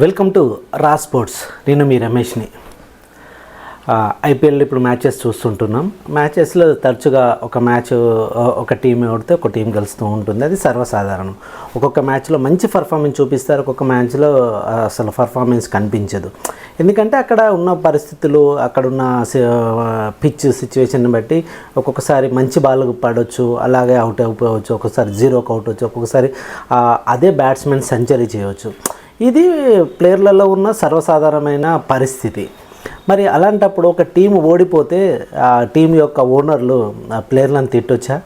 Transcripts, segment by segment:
Welcome to రా sports. నేను మీ రమేష్ని. IPL ఇప్పుడు మ్యాచెస్ చూస్తుంటున్నాం. మ్యాచెస్లో తరచుగా ఒక టీం ఓడితే ఒక టీం గెలుస్తూ ఉంటుంది. అది సర్వసాధారణం. ఒక్కొక్క మ్యాచ్లో మంచి పర్ఫార్మెన్స్ చూపిస్తారు, ఒక్కొక్క మ్యాచ్లో అసలు పర్ఫార్మెన్స్ కనిపించదు. ఎందుకంటే అక్కడ ఉన్న పరిస్థితులు, అక్కడున్న పిచ్ సిచ్యువేషన్ బట్టి ఒక్కొక్కసారి మంచి బాల్ పడవచ్చు, అలాగే అవుట్ అయిపోవచ్చు, ఒక్కొక్కసారి జీరోకి అవుట్ అవచ్చు, ఒక్కొక్కసారి అదే బ్యాట్స్మెన్ సెంచరీ చేయవచ్చు. ఇది ప్లేయర్లలో ఉన్న సర్వసాధారణమైన పరిస్థితి. మరి అలాంటప్పుడు ఒక టీం ఓడిపోతే ఆ టీం యొక్క ఓనర్లు ఆ ప్లేయర్లను తిట్టొచ్చా?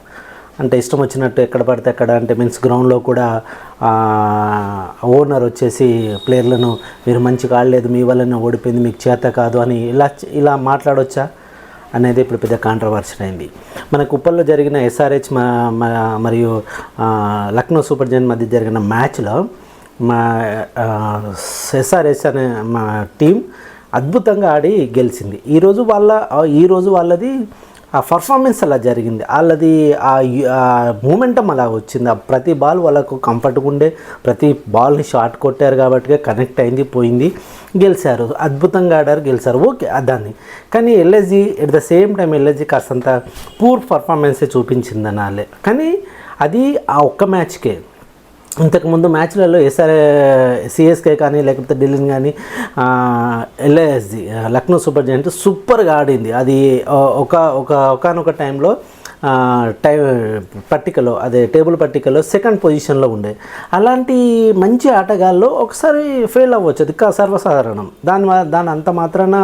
అంటే ఇష్టం వచ్చినట్టు ఎక్కడ పడితే అక్కడ, అంటే మీన్స్ గ్రౌండ్లో కూడా ఓనర్ వచ్చేసి ప్లేయర్లను మీరు మంచిగా ఆడలేదు, మీ వల్లనే ఓడిపోయింది, మీకు చేత కాదు అని ఇలా మాట్లాడొచ్చా అనేది ఇప్పుడు పెద్ద కాంట్రవర్సీ అయింది. మన కుప్పల్లో జరిగిన ఎస్ఆర్హెచ్ మరియు లక్నో సూపర్ జైంట్స్ మధ్య జరిగిన మ్యాచ్లో ఎస్ఆర్హెచ్ అనే మా టీం అద్భుతంగా ఆడి గెలిచింది. ఈరోజు వాళ్ళది ఆ పర్ఫార్మెన్స్ అలా జరిగింది, వాళ్ళది ఆ మూమెంటం అలా వచ్చింది. ఆ ప్రతి బాల్ వాళ్ళకు కంఫర్ట్గా ఉండే, ప్రతి బాల్ని షాట్ కొట్టారు కాబట్టి కనెక్ట్ అయింది, పోయింది, గెలిచారు. అద్భుతంగా ఆడారు, గెలిచారు. ఓకే దాన్ని. కానీ LSG at the same time LSG కాస్తంత పూర్ పర్ఫార్మెన్సే చూపించింది అనాలే. కానీ అది ఆ ఒక్క మ్యాచ్కే. ఇంతకుముందు మ్యాచ్లలో సిఎస్కే కానీ లేకపోతే ఢిల్లీని కానీ ఎల్ఐఎస్జి లక్నో సూపర్ జైంట్స్ సూపర్గా ఆడింది. అది ఒకనొక టైంలో టేబుల్ పట్టికలో సెకండ్ పొజిషన్లో ఉండే. అలాంటి మంచి ఆటగాళ్ళు ఒకసారి ఫెయిల్ అవ్వచ్చు, అది సర్వసాధారణం. దాని అంత మాత్రాన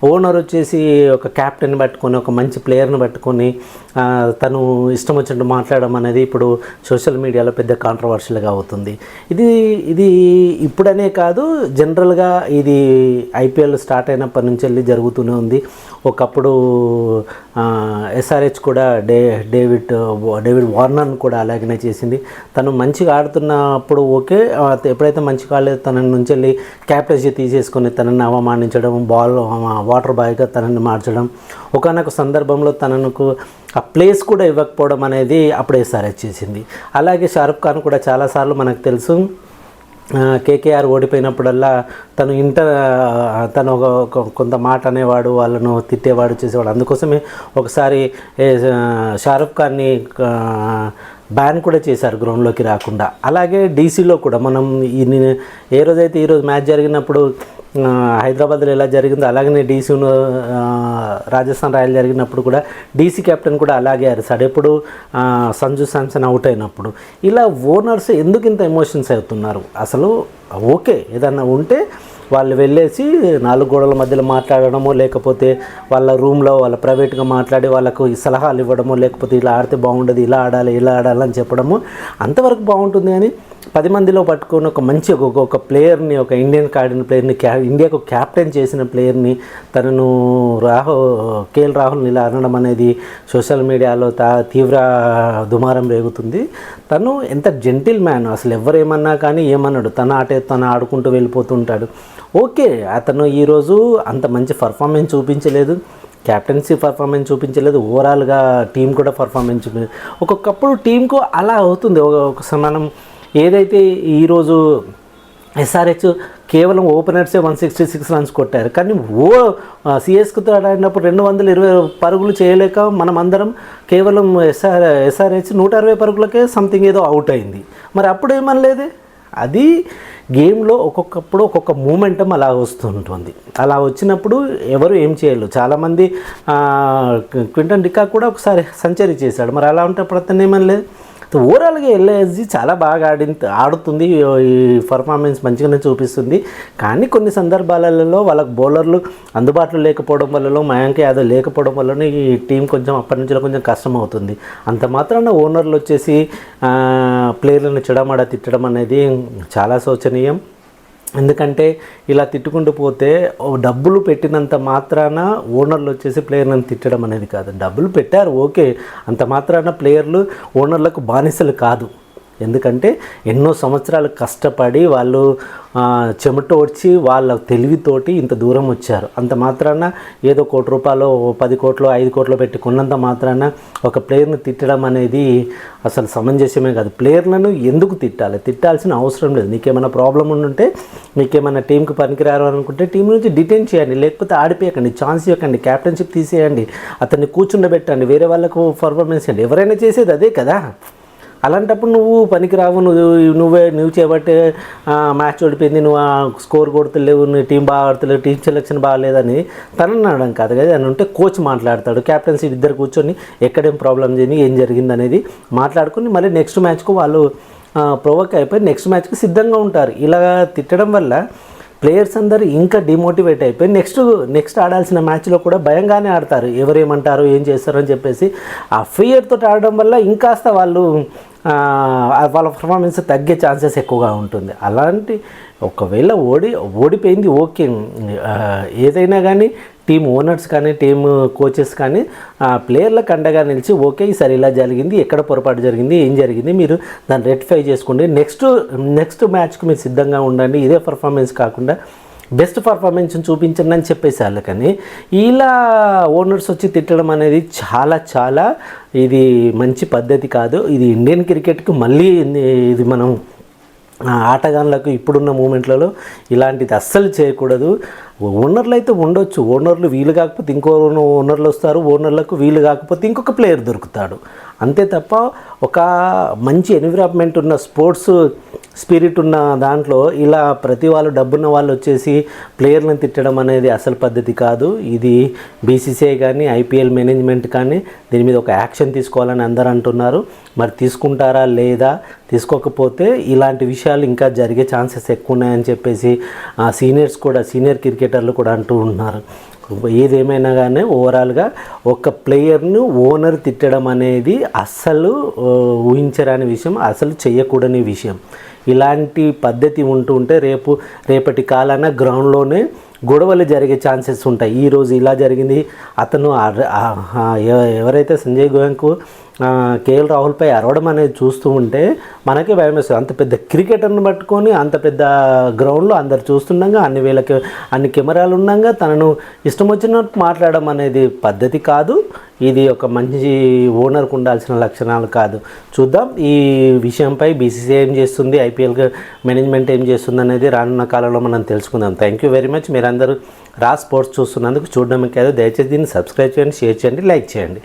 ఓనర్ వచ్చేసి ఒక క్యాప్టెన్ పట్టుకొని, ఒక మంచి ప్లేయర్ని పట్టుకొని తను ఇష్టం వచ్చినట్టు మాట్లాడడం అనేది ఇప్పుడు సోషల్ మీడియాలో పెద్ద కాంట్రవర్షియల్గా అవుతుంది. ఇది ఇప్పుడనే కాదు, జనరల్గా ఇది ఐపీఎల్ స్టార్ట్ అయినప్పటి నుంచి వెళ్ళి జరుగుతూనే ఉంది. ఒకప్పుడు ఎస్ఆర్హెచ్ కూడా డేవిడ్ వార్నర్ని కూడా అలాగనే చేసింది. తను మంచిగా ఆడుతున్నప్పుడు ఓకే, ఎప్పుడైతే మంచిగా ఆడలేదు తన నుంచి వెళ్ళి క్యాప్టెన్సీ తీసేసుకొని తనని అవమానించడం, వాటర్ బాయ్గా తనని మార్చడం, ఒకనొక సందర్భంలో తనకు ఆ ప్లేస్ కూడా ఇవ్వకపోవడం అనేది అప్పుడు ఎస్ఆర్హెచ్ చేసింది. అలాగే షారుఖ్ ఖాన్ కూడా చాలాసార్లు మనకు తెలుసు కేకేఆర్ ఓడిపోయినప్పుడల్లా తను కొంత మాట అనేవాడు, వాళ్ళను తిట్టేవాడు, చేసేవాడు. అందుకోసమే ఒకసారి షారుఖ్ ఖాన్ని బ్యాన్ కూడా చేశారు గ్రౌండ్లోకి రాకుండా. అలాగే డీసీలో కూడా మనం ఈరోజు మ్యాచ్ జరిగినప్పుడు హైదరాబాద్లో ఎలా జరిగిందో అలాగనే డీసీను రాజస్థాన్ రాయల్ జరిగినప్పుడు కూడా డీసీ కెప్టెన్ కూడా అలాగే అరిసాడు, ఎప్పుడు సంజు శాంసన్ అవుట్ అయినప్పుడు. ఇలా ఓనర్స్ ఎందుకు ఇంత ఎమోషన్స్ అవుతున్నారు? అసలు ఓకే, ఏదన్నా ఉంటే వాళ్ళు వెళ్ళేసి 4 గోడల మధ్యలో మాట్లాడడమో, లేకపోతే వాళ్ళ రూమ్లో వాళ్ళ ప్రైవేట్గా మాట్లాడి వాళ్ళకు సలహాలు ఇవ్వడమో, లేకపోతే ఇలా ఆడితే బాగుండదు, ఇలా ఆడాలని చెప్పడము అంతవరకు బాగుంటుంది. కానీ 10 మందిలో పట్టుకొని ఒక మంచి ఒక ప్లేయర్ని, ఒక ఇండియన్కి ఆడిన ప్లేయర్ని, ఇండియాకు క్యాప్టెన్ చేసిన ప్లేయర్ని, తనను కేఎల్ రాహుల్ని ఇలా అనడం అనేది సోషల్ మీడియాలో తీవ్ర దుమారం రేగుతుంది. తను ఎంత జెంటిల్ మ్యాన్, అసలు ఎవరేమన్నా కానీ ఏమన్నాడు, తను ఆడుకుంటూ వెళ్ళిపోతుంటాడు. ఓకే, అతను ఈరోజు అంత మంచి పర్ఫార్మెన్స్ చూపించలేదు, క్యాప్టెన్సీ పర్ఫార్మెన్స్ చూపించలేదు, ఓవరాల్గా టీం కూడా పర్ఫార్మెన్స్ చూపించలేదు. ఒక్కొక్కప్పుడు టీంకు అలా అవుతుంది. ఒకసారి మనం ఏదైతే ఈరోజు ఎస్ఆర్హెచ్ కేవలం ఓపెనర్సే 166 రన్స్ కొట్టారు, కానీ సిఎస్కేతో ఆడినప్పుడు 220 పరుగులు చేయలేక మనం అందరం కేవలం ఎస్ఆర్హెచ్ 160 పరుగులకే సంథింగ్ ఏదో అవుట్ అయింది. మరి అప్పుడు ఏమనలేదే. అది గేమ్లో ఒక్కొక్కప్పుడు ఒక్కొక్క మూమెంటం అలా వస్తుంటుంది. అలా వచ్చినప్పుడు ఎవరు ఏం చేయలేరు. చాలామంది క్వింటన్ డికాక్ కూడా ఒకసారి సెంచరీ చేశాడు. మరి అలా ఉంటప్పుడు అతను ఏమనలేదు. ఓవరాల్గా ఎల్ఐఎస్జి చాలా బాగా ఆడుతుంది, ఈ పర్ఫార్మెన్స్ మంచిగానే చూపిస్తుంది. కానీ కొన్ని సందర్భాలలో వాళ్ళకు బౌలర్లు అందుబాటులో లేకపోవడం వల్ల, మయాంక్ యాదవ్ లేకపోవడం వల్ల ఈ టీం కొంచెం అప్పటి నుంచి కొంచెం కష్టం అవుతుంది. అంత మాత్రాన ఓనర్లు వచ్చేసి ప్లేయర్లను చెడమడ తిట్టడం అనేది చాలా శోచనీయం. ఎందుకంటే ఇలా తిట్టుకుంటూ పోతే డబ్బులు పెట్టినంత మాత్రాన ఓనర్లు వచ్చేసి ప్లేయర్లను తిట్టడం అనేది కాదు. డబ్బులు పెట్టారు ఓకే, అంత మాత్రాన ప్లేయర్లు ఓనర్లకు బానిసలు కాదు. ఎందుకంటే ఎన్నో సంవత్సరాలు కష్టపడి వాళ్ళు చెమట వచ్చి వాళ్ళ తెలివితోటి ఇంత దూరం వచ్చారు. అంత మాత్రాన ఏదో ₹1 10 కోట్లు 5 కోట్లు పెట్టి కొన్నంత మాత్రాన ఒక ప్లేయర్ని తిట్టడం అనేది అసలు సమంజసమే కాదు. ప్లేయర్లను ఎందుకు తిట్టాల్సిన అవసరం లేదు. నీకేమైనా ప్రాబ్లం ఉంటే, నీకేమైనా టీంకి పనికిరారు అనుకుంటే టీం నుంచి డిటైన్ చేయండి, లేకపోతే ఆడిపోయకండి, ఛాన్స్ ఇవ్వకండి, క్యాప్టెన్షిప్ తీసేయండి, అతన్ని కూర్చుండబెట్టండి, వేరే వాళ్ళకు పర్ఫార్మెన్స్ చేయండి. ఎవరైనా చేసేది అదే కదా. అలాంటప్పుడు నువ్వు పనికిరావు, నువ్వు చేపట్టే మ్యాచ్ ఓడిపోయింది, నువ్వు స్కోర్ కొడుతలేవు, నీ టీం బాగా ఆడతలేవు, టీం సెలెక్షన్ బాగాలేదని తనని అనడం కాదు కదా. అని ఉంటే కోచ్ మాట్లాడతాడు, క్యాప్టెన్సీ ఇద్దరు కూర్చొని ఎక్కడేం ప్రాబ్లం చేయని, ఏం జరిగింది అనేది మాట్లాడుకుని మళ్ళీ నెక్స్ట్ మ్యాచ్కు వాళ్ళు ప్రొవోక్ అయిపోయి నెక్స్ట్ మ్యాచ్కి సిద్ధంగా ఉంటారు. ఇలా తిట్టడం వల్ల ప్లేయర్స్ అందరూ ఇంకా డిమోటివేట్ అయిపోయి నెక్స్ట్ ఆడాల్సిన మ్యాచ్లో కూడా భయంగానే ఆడతారు. ఎవరేమంటారు, ఏం చేస్తారు అని చెప్పేసి ఆ ఫియర్తో ఆడడం వల్ల ఇంకాస్త వాళ్ళ పర్ఫార్మెన్స్ తగ్గే ఛాన్సెస్ ఎక్కువగా ఉంటుంది. అలాంటి ఒకవేళ ఓడిపోయింది ఓకే, ఏదైనా కానీ టీమ్ ఓనర్స్ కానీ టీమ్ కోచెస్ కానీ ప్లేయర్లకు అండగా నిలిచి ఓకే ఈసారి ఇలా జరిగింది, ఎక్కడ పొరపాటు జరిగింది, ఏం జరిగింది, మీరు దాన్ని రెక్టిఫై చేసుకోండి, నెక్స్ట్ మ్యాచ్కి మీరు సిద్ధంగా ఉండండి, ఇదే పర్ఫార్మెన్స్ కాకుండా బెస్ట్ పర్ఫార్మెన్స్ చూపించండి అని చెప్పేసి వాళ్ళు. కానీ ఇలా ఓనర్స్ వచ్చి తిట్టడం అనేది చాలా ఇది మంచి పద్ధతి కాదు. ఇది ఇండియన్ క్రికెట్కి మళ్ళీ ఇది మనం ఆటగాళ్ళకు ఇప్పుడున్న మూమెంట్లలో ఇలాంటిది అస్సలు చేయకూడదు. ఓనర్లు అయితే ఉండొచ్చు, ఓనర్లు వీలు కాకపోతే ఇంకో ఓనర్లు వస్తారు, ఓనర్లకు వీలు కాకపోతే ఇంకొక ప్లేయర్ దొరుకుతాడు, అంతే తప్ప ఒక మంచి ఎన్విరాన్మెంట్ ఉన్న స్పోర్ట్స్ స్పిరిట్ ఉన్న దాంట్లో ఇలా ప్రతి వాళ్ళు డబ్బున్న వాళ్ళు వచ్చేసి ప్లేయర్లను తిట్టడం అనేది అసలు పద్ధతి కాదు. ఇది బీసీసీఐ కానీ ఐపీఎల్ మేనేజ్మెంట్ కానీ దీని మీద ఒక యాక్షన్ తీసుకోవాలని అందరూ అంటున్నారు. మరి తీసుకుంటారా లేదా, తీసుకోకపోతే ఇలాంటి విషయాలు ఇంకా జరిగే ఛాన్సెస్ ఎక్కువ ఉన్నాయని చెప్పేసి సీనియర్ క్రికెటర్లు కూడా అంటూ ఉన్నారు. ఏదేమైనా కానీ ఓవరాల్గా ఒక ప్లేయర్ను ఓనర్ తిట్టడం అనేది అస్సలు ఊహించరాని విషయం, అసలు చేయకూడని విషయం. ఇలాంటి పద్ధతి ఉంటే రేపటి కాలాన గ్రౌండ్లోనే గొడవలు జరిగే ఛాన్సెస్ ఉంటాయి. ఈరోజు ఇలా జరిగింది, అతను ఎవరైతే సంజయ్ గోయంకు కేఎల్ రాహుల్పై అరవడం అనేది చూస్తూ ఉంటే మనకే భయం వేస్తుంది. అంత పెద్ద క్రికెటర్ని పట్టుకొని అంత పెద్ద గ్రౌండ్లో అందరు చూస్తుండగా అన్ని కెమెరాలు ఉండగా తనను ఇష్టం వచ్చినట్టు మాట్లాడడం అనేది పద్ధతి కాదు. ఇది ఒక మంచి ఓనర్కు ఉండాల్సిన లక్షణాలు కాదు. చూద్దాం ఈ విషయంపై బీసీసీఐ ఏం చేస్తుంది, ఐపీఎల్ మేనేజ్మెంట్ ఏం చేస్తుంది అనేది రానున్న కాలంలో మనం తెలుసుకుందాం. Thank you very much. మీరందరూ రా స్పోర్ట్స్ చూస్తున్నందుకు. చూడడం కాదు, దయచేసి దీన్ని సబ్స్క్రైబ్ చేయండి, షేర్ చేయండి, లైక్ చేయండి.